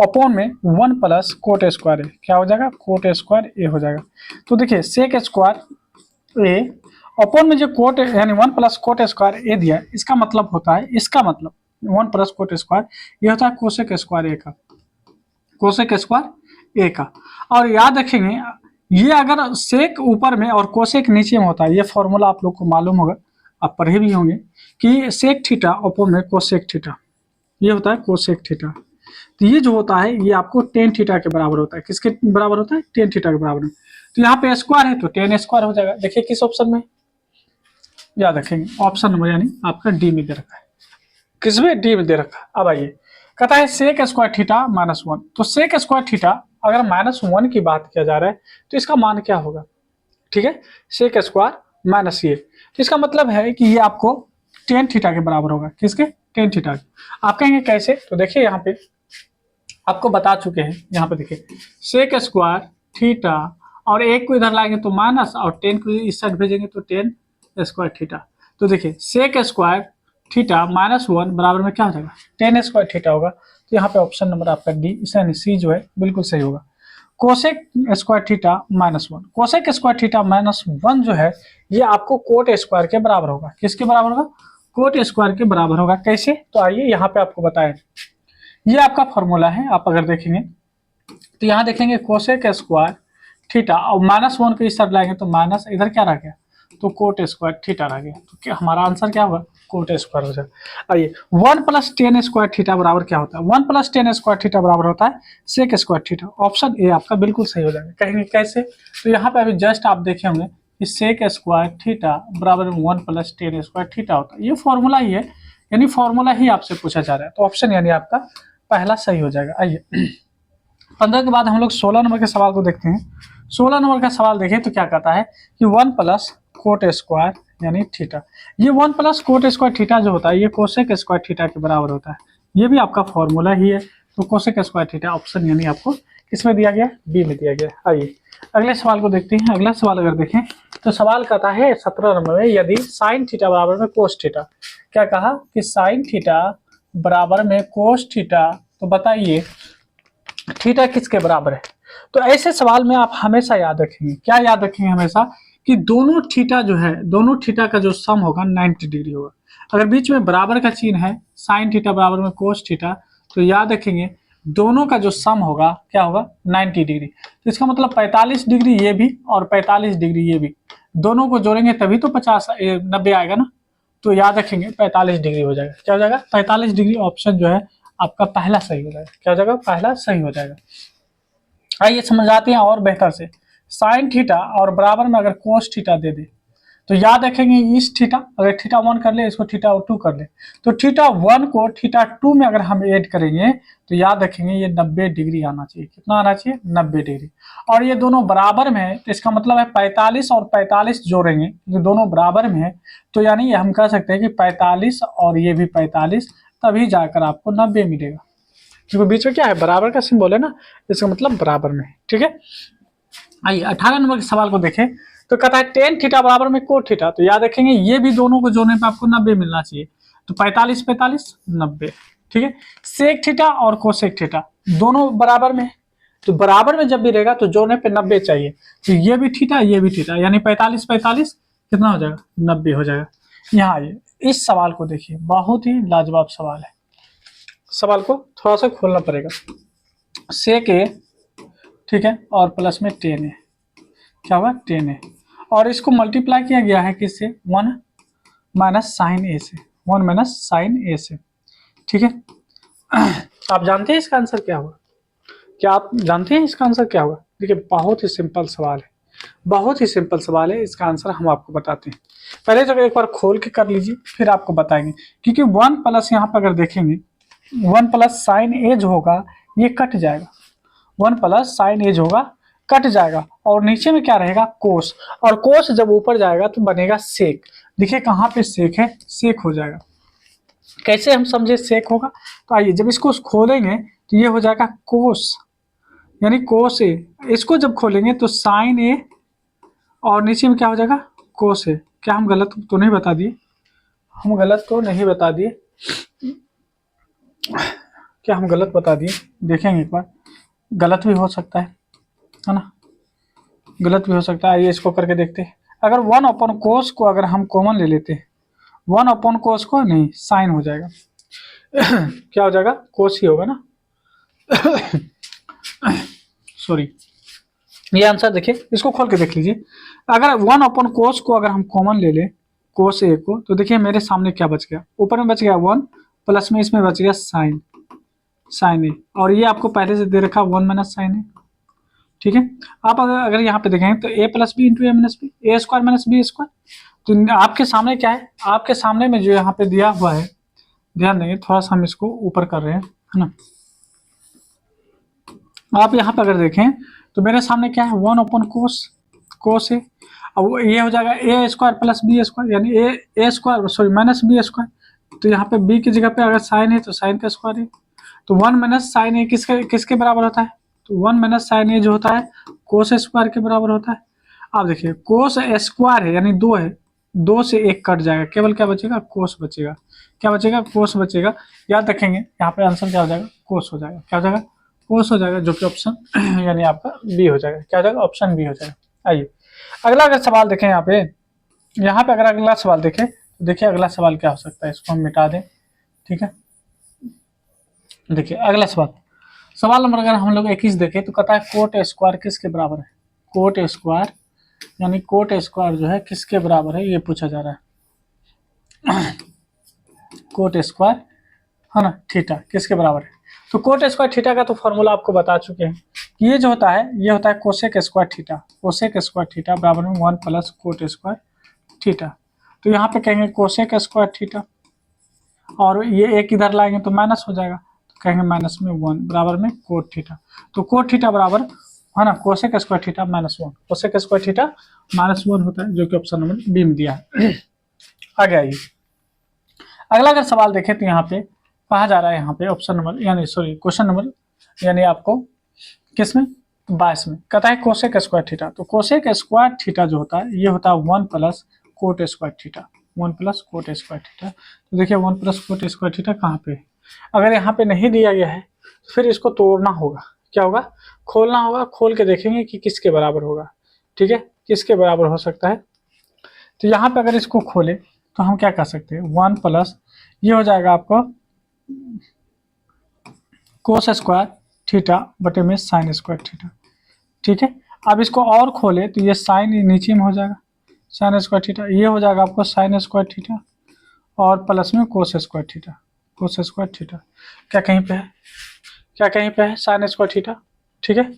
अपॉन में 1 प्लस कोट स्क्वायर ए, क्या हो जाएगा, कोट स्क्वायर ए हो जाएगा। तो देखिए सेक स्क्वायर ए अपॉन में जो कोट यानी 1 प्लस कोट स्क्वायर ए दिया, इसका मतलब होता है, इसका मतलब 1 प्लस कोट स्क्वायर ये होता है कोसेक स्क्वायर ए का, कोसेक स्क्वायर ए का। और याद रखेंगे ये अगर सेक ऊपर में और कोसेक नीचे में होता है, ये फॉर्मूला आप लोग को मालूम होगा, आप पढ़े भी होंगे कि सेक थीटा अपॉन में कोसेक थीटा, ये होता है कोसेक थीटा। तो ये जो होता है ये आपको टेन थीटा के बराबर होता है। किसके बराबर होता है, टेन थीटा के बराबर। तो यहाँ पे स्क्वायर है तो टेन स्क्वायर हो जाएगा। देखिए किस ऑप्शन में, याद रखेंगे ऑप्शन नंबर यानी आपका डी में दे रखा है, किसमें, डी में दे रखा है। अब आइए कहता है सेक स्क्वायर थीटा -1, तो सेक स्क्वायर थीटा अगर -1 की बात किया जा रहा है तो इसका मान क्या होगा, ठीक है, सेक स्क्वायर माइनस ये, तो इसका मतलब है कि ये आपको टेन थीटा के बराबर होगा। किसके, टेन थीटा के। आप कहेंगे कैसे, तो देखिए यहाँ पे आपको बता चुके हैं, यहाँ पे देखिए सेक स्क्वायर थीटा और एक को इधर लाएंगे तो माइनस और टेन को इस साइड भेजेंगे तो टेन स्क्वायर थीटा। तो देखिए सेक स्क्वायर थीटा -1 बराबर में क्या हो जाएगा, टेन स्क्वायर थीटा होगा। तो यहाँ पे ऑप्शन नंबर आपका डी यानी सी जो है बिल्कुल सही होगा। Cosec square theta -1, cosec square theta -1 जो है ये आपको कोट स्क्वायर के बराबर होगा। किसके बराबर होगा, कोट स्क्वायर के बराबर होगा। कैसे, तो आइए यहाँ पे आपको बताएं, ये आपका फॉर्मूला है। आप अगर देखेंगे तो यहाँ देखेंगे कोसेक स्क्वायर थीटा और -1 को इस साइड लाएंगे तो माइनस, इधर क्या रह गया, तो कोट स्क्वायर थीटा रह गया। तो क्या हमारा आंसर क्या होगा, कोट स्क्वायर हो जाएगा। आइए 1 प्लस टेन स्क्वायर थीटा बराबर क्या होता है, 1 प्लस टेन स्क्वायर थीटा बराबर होता है sec square theta. Option A आपका बिल्कुल सही हो जाएगा। कहेंगे कैसे, तो यहाँ पे अभी जस्ट आप देखे होंगे कि सेक स्क्वायर थीटा बराबर 1 प्लस टेन स्क्वायर थीटा होता है। ये फॉर्मूला ही है, यानी फॉर्मूला ही आपसे पूछा जा रहा है। तो ऑप्शन यानी आपका पहला सही हो जाएगा। आइए 15 के बाद हम लोग 16 नंबर के सवाल को देखते हैं। 16 नंबर का सवाल देखें तो क्या कहता है कि 1 प्लस कोट स्क्वायर यानी थीटा, ये 1 प्लस कोट स्क्वायर थीटा जो होता है ये कोसेक स्क्वायर थीटा के बराबर होता है। ये भी आपका फॉर्मूला ही है। तो कोसेक स्क्वायर थीटा ऑप्शन यानी आपको किसमें दिया गया, बी में दिया गया। आइए अगले सवाल को देखते हैं। अगला सवाल अगर देखें तो सवाल कहता है 17 नंबर में, यदि साइन थीटा बराबर में कोस थीटा, क्या कहा कि साइन थीटा बराबर में कोस थीटा, तो बताइए थीटा किसके बराबर है। तो ऐसे सवाल में आप हमेशा याद रखेंगे, क्या याद रखेंगे हमेशा, कि दोनों थीटा जो है, दोनों थीटा का जो सम होगा 90 डिग्री होगा। अगर बीच में बराबर का चिन्ह है, साइन थीटा बराबर में कोस थीटा, तो याद रखेंगे दोनों का जो सम होगा क्या होगा, 90 डिग्री। तो इसका मतलब 45 डिग्री ये भी और 45 डिग्री ये भी, दोनों को जोड़ेंगे तभी तो 90 आएगा ना। तो याद रखेंगे 45 डिग्री हो जाएगा। क्या हो जाएगा, 45 डिग्री। ऑप्शन जो है आपका पहला सही हो जाएगा। क्या हो जाएगा, पहला सही हो जाएगा। आइए समझाते हैं और बेहतर से। साइन थीटा और बराबर में अगर कोस थीटा दे दे तो याद रखेंगे इस थीटा, अगर थीटा 1 कर ले इसको थीटा 2 कर ले, तो थीटा 1 को थीटा 2 में अगर हम ऐड करेंगे तो याद रखेंगे ये 90 डिग्री आना चाहिए। कितना आना चाहिए, 90 डिग्री। और ये दोनों बराबर में है तो इसका मतलब है 45 और 45 जोड़ेंगे, ये दोनों बराबर में है, तो यानी हम कह सकते हैं कि 45 और ये भी 45, तभी जाकर आपको 90 मिलेगा। क्योंकि बीच में क्या है, बराबर का सिंबल है ना, इसका मतलब बराबर में। ठीक है, आइए 18 नंबर के सवाल को देखें तो कहता है टेन थीटा बराबर में कोट थीटा, तो याद रखेंगे ये भी दोनों को जोड़ने पे आपको 90 मिलना चाहिए। तो 45 45 90। ठीक है, सेक थीटा और कोसेक थीटा दोनों बराबर में, तो बराबर में जब भी रहेगा तो जोड़ने पे 90 चाहिए। तो ये भी थीटा ये भी थीटा, यानी 45 45 कितना हो जाएगा, 90 हो जाएगा। यहाँ आइए इस सवाल को देखिए, बहुत ही लाजवाब सवाल है। सवाल को थोड़ा सा खोलना पड़ेगा। सेक ए, ठीक है, और प्लस में 10 है, क्या होगा 10 है, और इसको मल्टीप्लाई किया गया है किससे, 1 माइनस साइन ए से, 1 माइनस साइन ए से। ठीक है, आप जानते हैं इसका आंसर क्या होगा, क्या आप जानते हैं इसका आंसर क्या होगा। देखिए बहुत ही सिंपल सवाल है, बहुत ही सिंपल सवाल है, इसका आंसर हम आपको बताते हैं। पहले तो एक बार खोल के कर लीजिए, फिर आपको बताएंगे। क्योंकि 1 प्लस यहाँ पर अगर देखेंगे 1 प्लस साइन ए जो होगा ये कट जाएगा, 1 प्लस साइन ए जो होगा कट जाएगा, और नीचे में क्या रहेगा कोस, और कोस जब ऊपर जाएगा तो बनेगा सेक। देखिए कहाँ पे सेक है, सेक हो जाएगा। कैसे हम समझे सेक होगा, तो आइए जब इसको खोलेंगे तो ये हो जाएगा कोस, यानी कोस ए। इसको जब खोलेंगे तो साइन ए, और नीचे में क्या हो जाएगा कोस ए। क्या हम गलत तो नहीं बता दिए, हम गलत तो नहीं बता दिए, क्या हम गलत बता दिए? देखेंगे एक बार, गलत भी हो सकता है ना, गलत भी हो सकता है। आइए इसको करके देखते हैं। अगर 1 अपॉन कोस को अगर हम कॉमन ले लेते हैं, 1 अपॉन कोस को नहीं, साइन हो जाएगा क्या हो जाएगा, कोस ही होगा ना सॉरी, ये आंसर देखिए, इसको खोल के देख लीजिए। अगर 1 अपॉन कोस को अगर हम कॉमन ले लें, कोस ए को, तो देखिए मेरे सामने क्या बच गया, ऊपर में बच गया 1, प्लस में इसमें बच गया साइन, साइन ए, और ये आपको पहले से दे रखा 1 माइनस साइन ए। ठीक है, आप अगर यहाँ पे देखेंगे तो ए प्लस बी इंटू ए माइनस बी, ए स्क्वायर माइनस बी स्क्वायर। तो आपके सामने क्या है, आपके सामने में जो यहाँ पे दिया हुआ है, ध्यान देंगे थोड़ा सा हम इसको ऊपर कर रहे हैं, है ना। आप यहाँ पे अगर देखें तो मेरे सामने क्या है, 1 अपॉन कोस, कोस ए, अब ये हो जाएगा a square plus b square, यानी a square sorry minus b square. तो यहाँ पे बी की जगह पे अगर साइन है तो साइन का स्क्वायर है, तो 1 माइनस साइन ए किसके बराबर होता है, तो 1 माइनस साइन ए जो होता है कोस स्क्वायर के बराबर होता है। आप देखिए कोस स्क्वायर है यानी 2 है, 2 से 1 कट जाएगा, केवल क्या बचेगा, कोस बचेगा। क्या बचेगा, कोस बचेगा। याद रखेंगे यहाँ पे आंसर क्या हो जाएगा, कोस हो जाएगा। क्या हो जाएगा, कोस हो जाएगा, जो कि ऑप्शन यानी आपका बी हो जाएगा। क्या हो जाएगा, ऑप्शन बी हो जाएगा। आइए अगला अगर सवाल देखें, यहाँ पे अगर अगला सवाल देखें तो देखिए अगला सवाल क्या हो सकता है, इसको हम मिटा दें। ठीक है, देखिए अगला सवाल नंबर अगर हम लोग 21 देखें तो कहता है कोट स्क्वायर किसके बराबर है, कोट स्क्वायर यानी कोट स्क्वायर जो है किसके बराबर है, ये पूछा जा रहा है कोट स्क्वायर है ना, थीटा किसके बराबर है। तो कोट स्क्वायर थीटा का तो फॉर्मूला आपको बता चुके हैं कि ये जो होता है ये होता है cosec square theta, cosec square theta बराबर में 1 प्लस कोट स्क्वायर थीटा। तो यहाँ पे कहेंगे कोसेक स्क्वायर थीटा, और ये एक इधर लाएंगे तो माइनस हो जाएगा, तो कहेंगे माइनस में 1 बराबर में कोट थीटा। तो कोट थीटा बराबर है ना cosec square theta minus 1, cosec square theta minus 1 होता है, जो कि ऑप्शन नंबर बी में दिया है। आगे आइए अगला अगर सवाल देखें तो यहाँ पे कहा जा रहा है, यहाँ पे ऑप्शन नंबर यानी सॉरी क्वेश्चन नंबर यानी आपको किसमें 22 में कहता है कोसेक स्क्वायर थीटा। तो कोसेक स्क्वायर थीटा जो होता है ये होता है 1 plus cot square theta, 1 plus cot square theta. तो देखिए 1 प्लस कोट स्क्वायर थीटा कहाँ पे है, अगर यहाँ पे नहीं दिया गया है तो फिर इसको तोड़ना होगा, क्या होगा, खोलना होगा, खोल के देखेंगे कि किसके बराबर होगा। ठीक है, किसके बराबर हो सकता है। तो यहाँ पे अगर इसको खोले तो हम क्या कर सकते हैं, 1 प्लस ये हो जाएगा आपको कोस स्क्वायर थीटा बटे में साइन स्क्वायर थीटा। ठीक है, अब इसको और खोले तो ये साइन नीचे में हो जाएगा, साइन स्क्वायर थीटा, ये हो जाएगा आपको साइन स्क्वायर थीटा, और प्लस में cos square theta, cos square theta. क्या कहीं पे है, क्या कहीं पे है साइन स्क्वायर थीटा। ठीक है,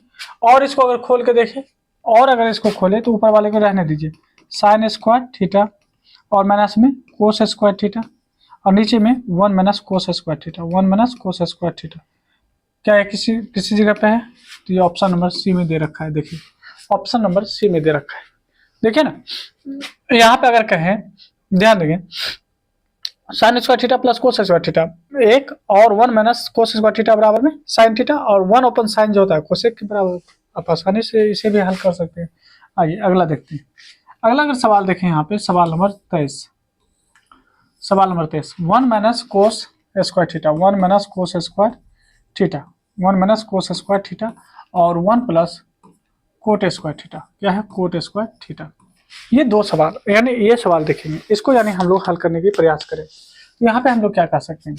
और इसको अगर खोल के देखें, और अगर इसको खोले तो ऊपर वाले को रहने दीजिए, साइन स्क्वायर थीटा और माइनस में कोस स्क्वायर थीटा, और नीचे में 1 minus cos square theta, 1 minus cos square theta. क्या है किसी जगह पे है, तो ये ऑप्शन नंबर सी में दे रखा है। देखिए ऑप्शन नंबर सी में दे रखा है, देखिए ना। यहाँ पे अगर कहें, ध्यान देंगे, sign square theta plus cos square theta एक, और 1 माइनस कोस स्क्वायर थीटा बराबर में साइन थीटा, और 1 ओपन साइन जो होता है कोसेक के बराबर। आप आसानी से इसे भी हल कर सकते हैं। आइए अगला देखते हैं। अगला अगर सवाल देखें यहाँ पे सवाल नंबर 23, सवाल number 23, 1 minus cos square theta, 1 minus cos square theta, 1 minus cos square theta, और 1 प्लस कोट स्क्वायर थीटा। क्या है, कोट स्क्वायर थीटा। ये दो सवाल यानी ये सवाल देखेंगे, इसको यानी हम लोग हल करने की प्रयास करें। तो यहाँ पे हम लोग क्या कर सकते हैं,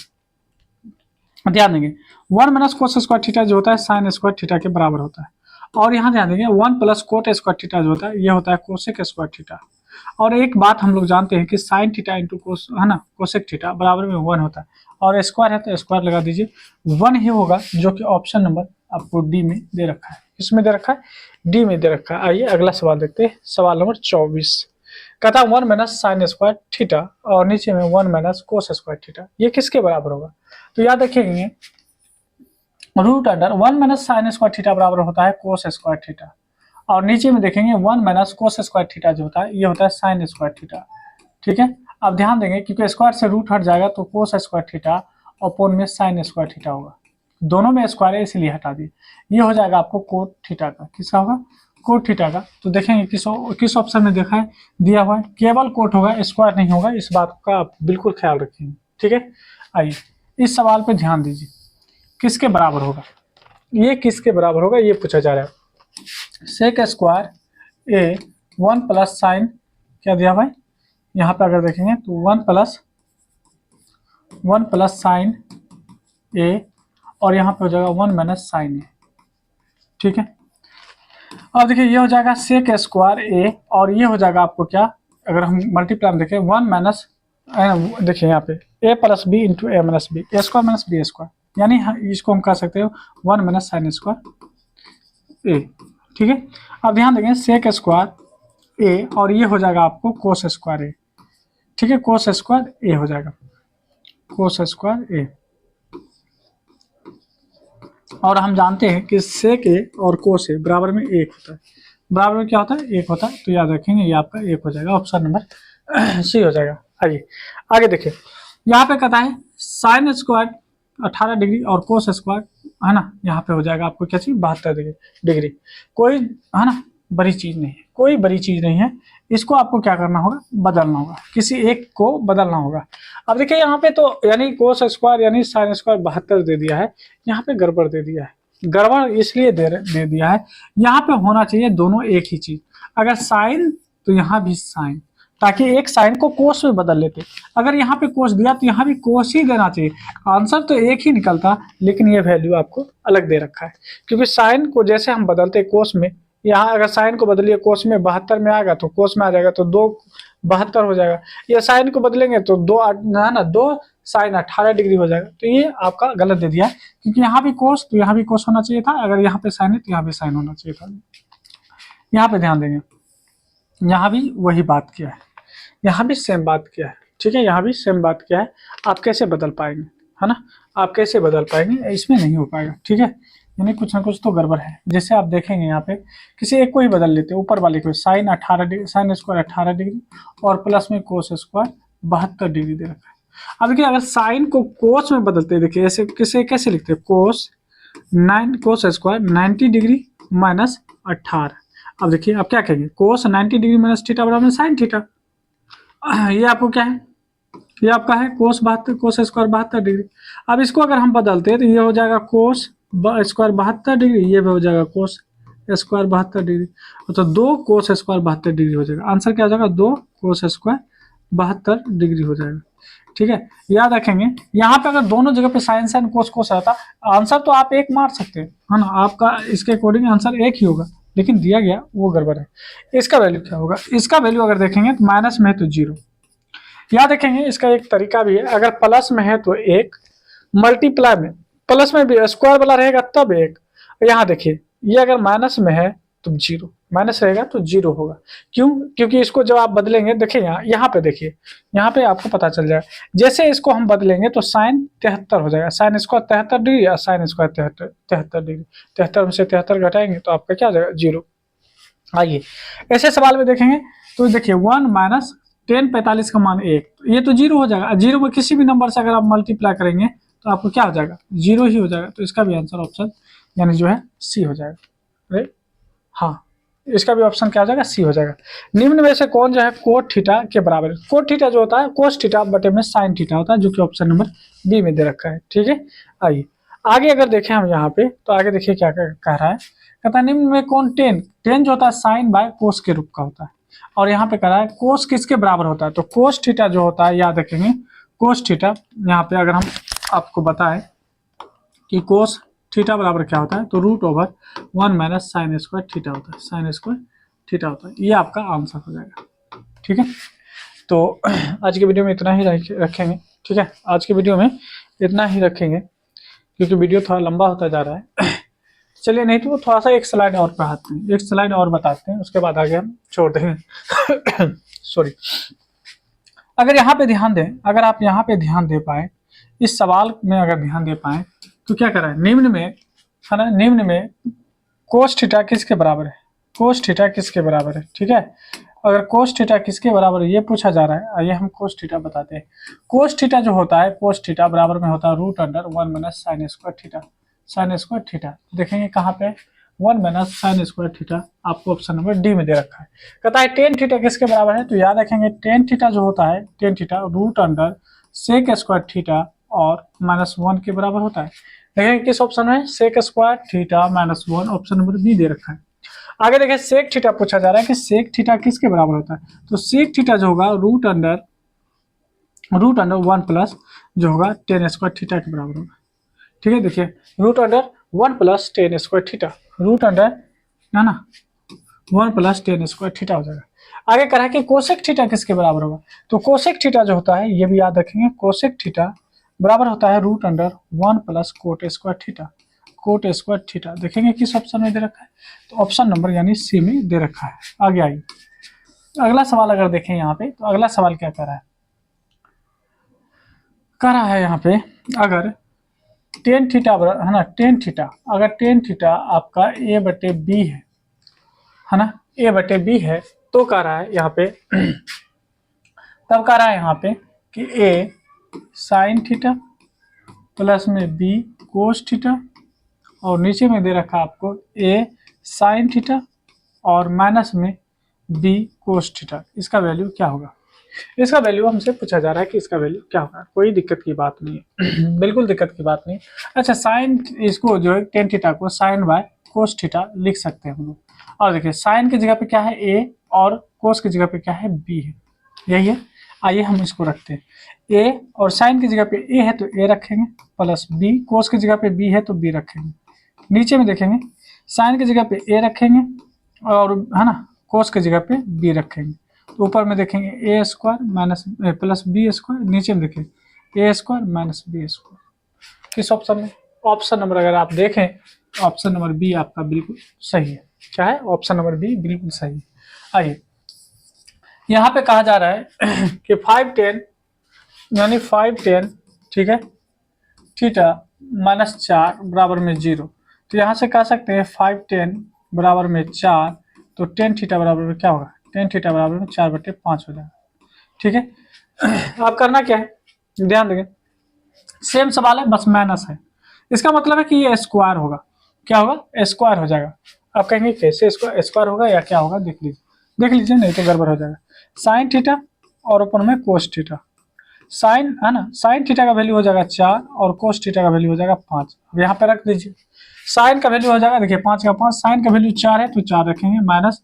ध्यान देंगे 1 माइनस कोस स्क्वायर थीटा जो होता है साइन स्क्वायर थीटा के बराबर होता है, और यहाँ ध्यान देंगे 1 प्लस कोट स्क्वायर थीटा जो होता है ये होता है कोसेक स्क्वायर थीटा। और एक बात हम लोग जानते हैं कि साइन थीटा इंटू कोस है ना कोसेक थीटा बराबर में 1 होता है, और स्क्वायर है तो स्क्वायर लगा दीजिए, 1 ही होगा, जो कि ऑप्शन नंबर आपको डी में दे रखा है। किसमें दे रखा है? डी में दे रखा है। आइए अगला सवाल देखते हैं, सवाल नंबर 24। कहता है 1 माइनस साइन स्क्वायर थीटा और नीचे में 1 माइनस कोस स्क्वायर थीटा, ये किसके बराबर होगा? तो याद रखेंगे root under 1 minus sine square theta बराबर होता है कोस स्क्वायर थीटा, और नीचे में देखेंगे 1 माइनस कोस स्क्वायर थीटा जो होता है ये होता है साइन स्क्वायर थीटा। ठीक है, अब ध्यान देंगे क्योंकि स्क्वायर से रूट हट जाएगा तो कोस स्क्वायर थीटा अपॉन में साइन स्क्वायर थीटा होगा, दोनों में स्क्वायर है इसलिए हटा दिए। ये हो जाएगा आपको कोट थीटा का। किसका होगा? कोट थीटा का। तो देखेंगे किस ऑप्शन में देखा है, दिया हुआ है केवल कोट होगा, स्क्वायर नहीं होगा, इस बात का आप बिल्कुल ख्याल रखेंगे। ठीक है, आइए इस सवाल पे ध्यान दीजिए, किसके बराबर होगा? ये किसके बराबर होगा ये पूछा जा रहा है। सेक स्क्वायर ए 1 प्लस साइन क्या दिया भाई, यहाँ पे अगर देखेंगे तो 1 प्लस साइन ए और यहाँ पे हो जाएगा 1 माइनस साइन ए। ठीक है, अब देखिए ये हो जाएगा सेक स्क्वायर ए और ये हो जाएगा आपको क्या, अगर हम मल्टीप्लाई में देखें 1 माइनस, देखिए यहाँ पे ए प्लस बी इंटू ए माइनस बी, ए स्क्वायर माइनस बी स्क्वायर, यानी इसको हम कह सकते हो 1 माइनस साइन स्क्वायर ए। ठीक है, अब ध्यान देंगे सेक स्क्वायर ए और ये हो जाएगा आपको कोस स्क्वायर ए। ठीक है, कोस स्क्वायर ए हो जाएगा, कोस स्क्वायर ए। और हम जानते हैं कि सेक ए और कोस ए बराबर में 1 होता है, बराबर में क्या होता है? 1 होता है। तो याद रखेंगे ये आपका 1 हो जाएगा, ऑप्शन नंबर सी हो जाएगा। आइए आगे देखिए, यहाँ पे कहता है साइन स्क्वायर 18 डिग्री और कोस स्क्वायर है ना, यहाँ पे हो जाएगा आपको क्या चीज 72 डिग्री। कोई है ना बड़ी चीज नहीं है, कोई बड़ी चीज नहीं है, इसको आपको क्या करना होगा? बदलना होगा, किसी एक को बदलना होगा। अब देखिए यहाँ पे तो यानी कोस स्क्वायर यानी साइन स्क्वायर 72 दे दिया है, यहाँ पे गड़बड़ दे दिया है। गड़बड़ इसलिए दे दिया है, यहाँ पे होना चाहिए दोनों एक ही चीज, अगर साइन तो यहाँ भी साइन, ताकि एक साइन को कोस में बदल लेते। अगर यहाँ पे कोस दिया तो यहाँ भी कोस ही देना चाहिए, आंसर तो एक ही निकलता, लेकिन ये वैल्यू आपको अलग दे रखा है। क्योंकि साइन को जैसे हम बदलते कोस में, यहाँ अगर साइन को बदलिए कोस में 72 में आएगा तो कोस में आ जाएगा तो 2 72 हो जाएगा, या साइन को बदलेंगे तो 2 साइन 18 डिग्री हो जाएगा। तो ये आपका गलत दे दिया है, क्योंकि यहाँ भी कोस तो यहाँ भी कोस होना चाहिए था, अगर यहाँ पे साइन है तो यहाँ भी साइन होना चाहिए था। यहाँ पे ध्यान देंगे, यहाँ भी वही बात किया है, यहाँ भी सेम बात किया है। ठीक है, यहाँ भी सेम बात किया है। आप कैसे बदल पाएंगे, है ना, आप कैसे बदल पाएंगे? इसमें नहीं हो पाएगा। ठीक है, यानी कुछ ना कुछ तो गड़बड़ है। जैसे आप देखेंगे यहाँ पे किसी एक को ही बदल लेते, ऊपर वाले को sine 18 degree, sine square 18 degree और प्लस में कोस स्क्वायर 72 डिग्री दे रखा है। अब देखिए अगर साइन को कोस में बदलते, देखिए ऐसे कैसे लिखते हैं, कोस स्क्वायर 90 डिग्री माइनस 18। अब देखिए आप क्या कहेंगे, कोस 90 डिग्री माइनस थीटा बराबर साइन थीटा। ये आपको क्या है, ये आपका है कोस स्क्वायर 72 डिग्री। अब इसको अगर हम बदलते हैं तो ये हो जाएगा कोस स्क्वायर 72 डिग्री, ये भी हो जाएगा कोस स्क्वायर 72 डिग्री, तो 2 कोस स्क्वायर 72 डिग्री हो जाएगा। आंसर क्या हो जाएगा? 2 कोस स्क्वायर 72 डिग्री हो जाएगा। ठीक है, याद रखेंगे यहाँ पे अगर दोनों जगह पे साइन साइन कोस रहता, आंसर तो आप एक मार सकते हैं, है ना, आपका इसके अकॉर्डिंग आंसर एक ही होगा, लेकिन दिया गया वो गड़बड़ है। इसका वैल्यू क्या होगा? इसका वैल्यू अगर देखेंगे तो माइनस में है तो 0। याद रखेंगे इसका एक तरीका भी है, अगर प्लस में है तो 1, मल्टीप्लाई में प्लस में भी स्क्वायर वाला रहेगा तब 1। यहाँ देखिए ये अगर माइनस में है तो 0, माइनस रहेगा तो 0 होगा। क्यों? क्योंकि इसको जब आप बदलेंगे, देखिए यहाँ पे देखिए, यहाँ पे आपको पता चल जाएगा, जैसे इसको हम बदलेंगे तो साइन 73 हो जाएगा, साइन स्क्वायर 73 डिग्री और साइन स्क्वायर 73 डिग्री, 73 में से 73 घटाएंगे तो आपका क्या हो जाएगा? 0। आइए ऐसे सवाल में देखेंगे तो देखिए 1 माइनस 1045 का मान 1, ये तो 0 हो जाएगा। 0 में किसी भी नंबर से अगर आप मल्टीप्लाई करेंगे तो आपको क्या हो जाएगा? 0 ही हो जाएगा। तो इसका भी आंसर ऑप्शन यानी जो है सी हो जाएगा। राइट, हाँ, इसका भी ऑप्शन क्या हो जाएगा? सी हो जाएगा। निम्न में से कौन जो है कोट थीटा के बराबर है? कोट थीटा जो होता है कोस थीटा बटे में साइन थीटा होता है, जो कि ऑप्शन नंबर बी में दे रखा है। ठीक है, आइए आगे अगर देखें हम यहाँ पे तो आगे देखिए क्या कह रहा है, कहता है निम्न में कौन टेन जो होता है साइन बाय कोस के रूप का होता है, और यहाँ पे कह रहा है कोस किसके बराबर होता है? तो कोस थीटा जो होता है, याद रखेंगे कोस थीटा, यहाँ पे अगर हम आपको बताएं कि कोस थीटा बराबर क्या होता है तो √1 माइनस साइन स्क्वायर थीटा होता है, साइन स्क्वायर थीटा होता है। ये आपका आंसर हो जाएगा। ठीक है, तो आज की वीडियो में इतना ही रखेंगे। ठीक है, आज की वीडियो में इतना ही रखेंगे क्योंकि वीडियो थोड़ा लंबा होता जा रहा है। चलिए, नहीं तो थोड़ा सा एक स्लाइड और पढ़ाते हैं, एक स्लाइड और बताते हैं, उसके बाद आगे हम छोड़ देंगे। सॉरी। अगर यहाँ पे ध्यान दें, अगर आप यहाँ पे ध्यान दे पाए, इस सवाल में अगर ध्यान दे पाए, तो क्या करा है, निम्न में है ना, निम्न में कोस थीटा किसके बराबर है, कोस थीटा किसके बराबर है, ठीक है। अगर कोस थीटा किसके बराबर है ये पूछा जा रहा है, आइए हम कोस थीटा बताते हैं। कोस थीटा जो होता है, कोस थीटा बराबर में होता है root under 1 minus sine square theta, sine square theta देखेंगे कहाँ पे, 1 माइनस साइन स्क्वायर थीटा, आपको ऑप्शन नंबर डी में दे रखा है। कहता है टेन थीटा किसके बराबर है, तो याद रखेंगे टेन थीटा जो होता है, tan theta root under sec square theta और -1 के बराबर होता है। देखेंगे किस ऑप्शन में, sec square theta -1, option number b दे रखा है। आगे देखिए सेक थीटा पूछा जा रहा है कि सेक थीटा किसके बराबर होता है, तो सेक थीटा जो होगा रूट अंडर 1 प्लस जो होगा टेन स्क्वायर थीटा के बराबर होगा, ठीक है। देखिए root under 1 plus tan square theta, root under है ना 1 प्लस टेन स्क्वायर थीटा हो जाएगा। आगे कहा कि कोसेक थीटा किसके बराबर होगा, तो कोसेक थीटा जो होता है ये भी याद रखेंगे, कोसेक थीटा बराबर होता है root under 1 plus cot square theta, cot square theta देखेंगे किस ऑप्शन में दे रखा है, तो ऑप्शन नंबर यानी सी में दे रखा है। आगे आइए अगला सवाल अगर देखें यहाँ पे, तो अगला सवाल क्या कर रहा है, कह रहा है यहाँ पे अगर टेन थीटा है ना, टेन थीटा, अगर टेन थीटा आपका ए बटे बी है ना, ए बटे बी है, तो कह रहा है यहाँ पे तब कह रहा है यहाँ पे कि ए साइन थीटा प्लस में बी कोस थीटा, और नीचे में दे रखा आपको ए साइन थीटा और माइनस में बी कोस थीटा, इसका वैल्यू क्या होगा, इसका वैल्यू हमसे पूछा जा रहा है कि इसका वैल्यू क्या होगा। कोई दिक्कत की बात नहीं है। बिल्कुल दिक्कत की बात नहीं। अच्छा साइन, इसको जो है टेन थीटा को साइन बाय कोस थीटा लिख सकते हैं हम लोग। और देखिए साइन की जगह पे क्या है ए और कोस की जगह पे क्या है बी है, यही है। आइए हम इसको रखते हैं, ए और साइन की जगह पे ए है तो ए रखेंगे, प्लस बी, कोस की जगह पे बी है तो बी रखेंगे। नीचे में देखेंगे साइन की जगह पे ए रखेंगे और है ना कोस की जगह पे बी रखेंगे, तो ऊपर में देखेंगे a square minus plus b square, नीचे में देखेंगे a square minus b square. किस ऑप्शन में, ऑप्शन नंबर अगर आप देखें तो ऑप्शन नंबर बी आपका बिल्कुल सही है। क्या है, ऑप्शन नंबर बी बिल्कुल सही है। आइए यहाँ पे कहा जा रहा है कि 5tan यानी 5tan ठीक है थीटा -4 बराबर में 0, तो यहाँ से कह सकते हैं 5tan बराबर में 4, तो tan थीटा बराबर में क्या होगा, tan थीटा बराबर में 4/5 हो जाएगा, ठीक है। अब करना क्या है, ध्यान देंगे सेम सवाल है बस माइनस है, इसका मतलब है कि ये स्क्वायर होगा, क्या होगा स्क्वायर हो जाएगा। आप कहेंगे कैसे स्क्वायर होगा या क्या होगा, देख लीजिए नहीं तो गड़बड़ हो जाएगा। साइन थीटा और ऊपर में कोस थीटा, साइन है ना, साइन थीटा का वैल्यू हो जाएगा 4 और कोस थीटा का वैल्यू हो जाएगा 5, यहाँ पे रख दीजिए। साइन का वैल्यू हो जाएगा देखिए 5 का 5, साइन का वैल्यू 4 है तो 4 रखेंगे, माइनस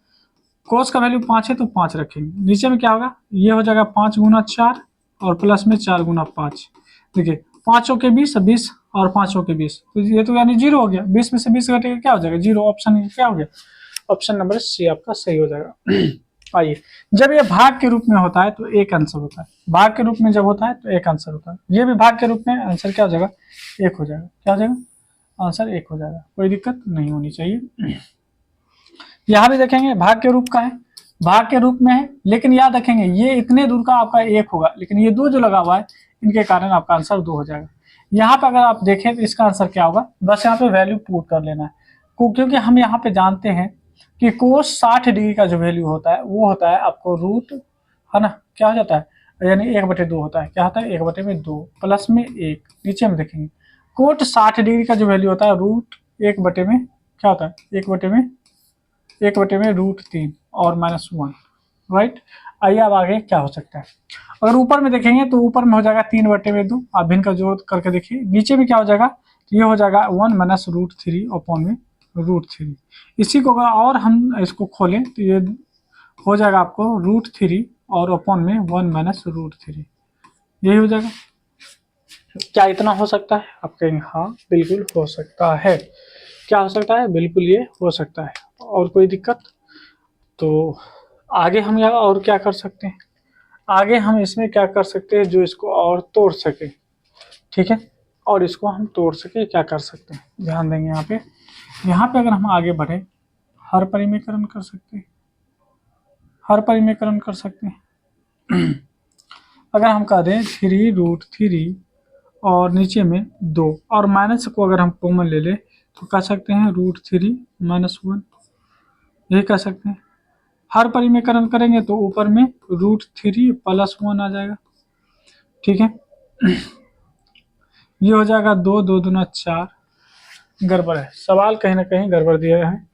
कोस का वैल्यू 5 है तो 5 रखेंगे। नीचे में क्या होगा, ये हो जाएगा 5 गुना 4 और प्लस में 4 गुना 5, देखिए 5 के 20 20 और 5 के 20, तो ये तो यानी 0 हो गया, 20 में से 20 घटेगा क्या हो जाएगा 0, ऑप्शन क्या हो गया, ऑप्शन नंबर सी आपका सही हो जाएगा। आइए जब ये भाग के रूप में होता है तो एक आंसर होता है, भाग के रूप में जब होता है तो एक आंसर होता है, ये भी भाग के रूप में आंसर क्या हो जाएगा, एक हो जाएगा, क्या हो जाएगा आंसर एक हो जाएगा, कोई दिक्कत नहीं होनी चाहिए। यहाँ भी देखेंगे भाग के रूप का है, भाग के रूप में है, लेकिन याद रखेंगे ये इतने दूर का आपका एक होगा, लेकिन ये 2 जो लगा हुआ है इनके कारण आपका आंसर 2 हो जाएगा। यहाँ पे अगर आप देखें तो इसका आंसर क्या होगा, बस यहाँ पे वैल्यू पुट कर लेना है, क्योंकि हम यहाँ पे जानते हैं कि कोस 60 डिग्री का जो वैल्यू होता है वो होता है आपको रूट है ना, क्या हो जाता है यानी 1/2 होता है, क्या होता है 1/2 प्लस में 1, नीचे में देखेंगे कोट 60 डिग्री का जो वैल्यू होता है रूट 1/, क्या होता है 1/, √3 और -1, राइट। आइए अब आगे क्या हो सकता है, अगर ऊपर में देखेंगे तो ऊपर में हो जाएगा 3/2, आप इनका जोड़ करके देखिए, नीचे में क्या हो जाएगा, ये हो जाएगा 1 माइनस √3 अपॉन में √3, इसी को अगर और हम इसको खोलें तो ये हो जाएगा आपको √3 और अपॉन में 1 माइनस √3, यही हो जाएगा। क्या इतना हो सकता है, आप कहेंगे हाँ बिल्कुल हो सकता है, क्या हो सकता है, बिल्कुल ये हो सकता है, और कोई दिक्कत। तो आगे हम यहाँ और क्या कर सकते हैं, आगे हम इसमें क्या कर सकते हैं जो इसको और तोड़ सके, ठीक है, और इसको हम तोड़ सके क्या कर सकते हैं, ध्यान देंगे यहाँ पे यहाँ पे अगर हम आगे बढ़े, हर परिमेयकरण कर सकते हैं, हर परिमेयकरण कर सकते हैं। अगर हम कह दें 3√3 और नीचे में 2 और माइनस को अगर हम कॉमन ले लें तो कह सकते हैं √3 - 1, यही कह सकते हैं। हर परिमेयकरण करेंगे तो ऊपर में √3 + 1 आ जाएगा, ठीक है। ये हो जाएगा 2, 2 दूना 4। गड़बड़ है, सवाल कहीं ना कहीं गड़बड़ दिया है,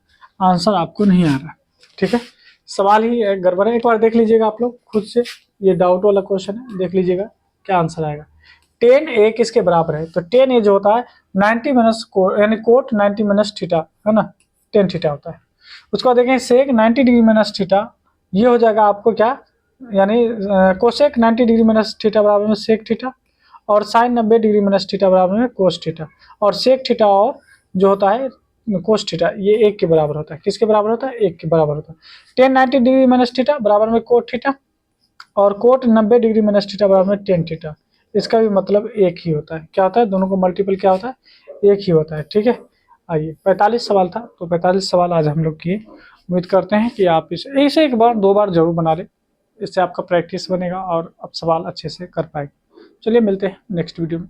आंसर आपको नहीं आ रहा, ठीक है। सवाल ही गड़बड़ है, एक बार देख लीजिएगा आप लोग खुद से, ये डाउट वाला क्वेश्चन है, देख लीजिएगा क्या आंसर आएगा। tan a किसके बराबर है, तो tan a जो होता है 90 माइनस यानी कोट 90 माइनस थीटा है ना, tan थीटा होता है। उसके बाद देखें सेक 90 डिग्री माइनस थीटा, ये हो जाएगा आपको क्या, यानी कोसेक 90 डिग्री माइनस थीटा बराबर में सेक थीटा, और साइन 90 डिग्री माइनस थीटा बराबर में कोस थीटा, और सेक थीटा और जो होता है कोस थीटा, ये 1 के बराबर होता है। किसके बराबर होता है, 1 के बराबर होता है। tan 90 डिग्री माइनस थीटा बराबर में कोट थीटा, और कोट 90 डिग्री माइनस थीटा बराबर में tan थीटा। इसका भी मतलब एक ही होता है, क्या होता है, दोनों को मल्टीपल क्या होता है, एक ही होता है, ठीक है। आइए 45 सवाल था, तो 45 सवाल आज हम लोग किए। उम्मीद करते हैं कि आप इसे 1 बार 2 बार जरूर बना लें, इससे आपका प्रैक्टिस बनेगा और आप सवाल अच्छे से कर पाएंगे। चलिए मिलते हैं नेक्स्ट वीडियो में।